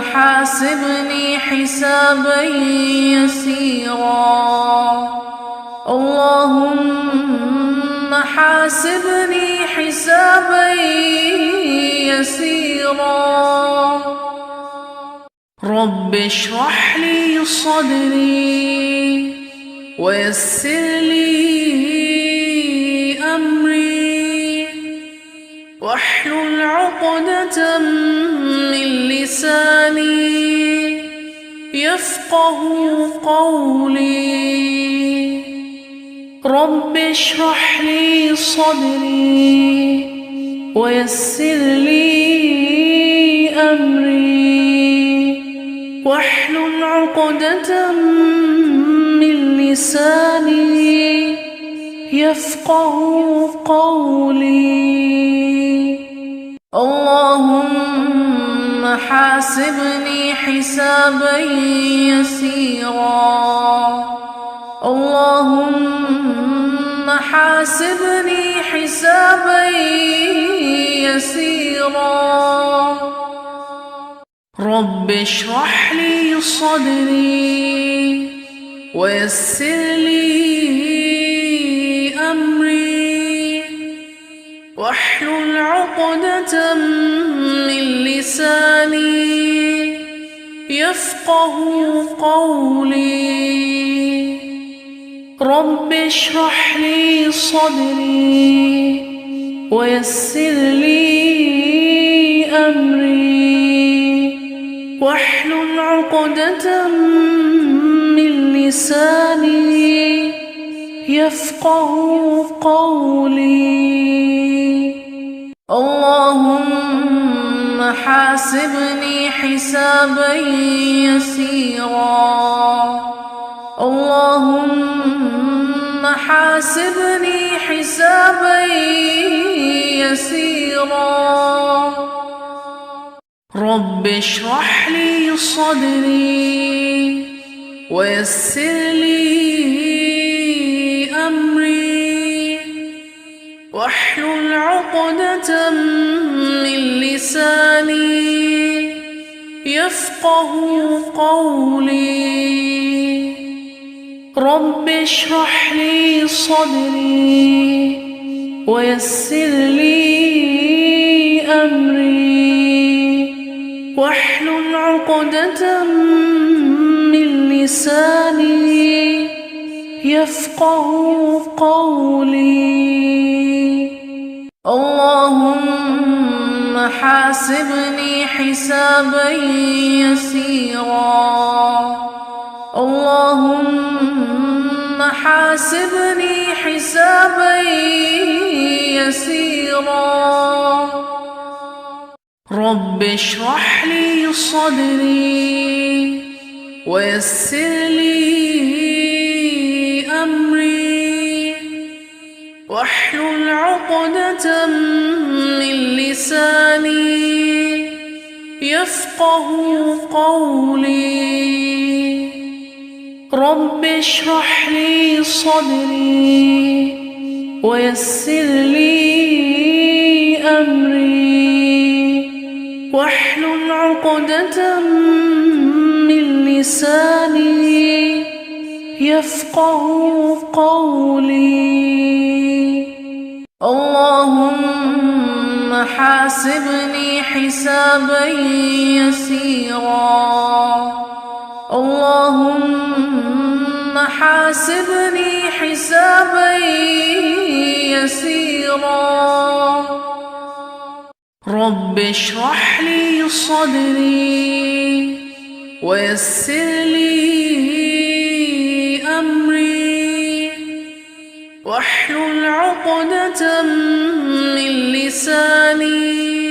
حاسبني حسابا يسيرا اللهم حاسبني حسابا يسيرا رب اشرح لي صدري ويسر لي أمري واحلل عقدة من لساني يفقه قولي رب اشرح لي صدري ويسر لي أمري واحلل عقدة من لساني يفقه قولي اللهم حاسبني حسابا يسيرا اللهم حاسبني حسابا يسيرا رب اشرح لي صدري ويسر لي أمري واحلل عقدة من لساني يفقه قولي رب اشرح لي صدري ويسر لي أمري واحلل عقدة من لساني يفقه قولي اللهم حاسبني حسابا يسيرا اللهم حاسبني حسابا يسيرا رب اشرح لي صدري ويسر لي أمري واحلل عقدة من لساني يفقه قولي رب اشرح لي صدري ويسر لي أمري واحلل عقدة من لساني يفقه قولي اللهم حاسبني حسابا يسيرا اللهم حاسبني حسابا يسيرا رب اشرح لي صدري ويسر لي أمري واحلل عقدة من لساني يفقه قولي رب اشرح لي صدري ويسر لي أمري واحلل عقدة من لساني يفقه قولي اللهم حاسبني حسابا يسيرا اللهم حاسبني حسابا يسيرا رب اشرح لي صدري ويسر لي أمري واحلل عقدة من لساني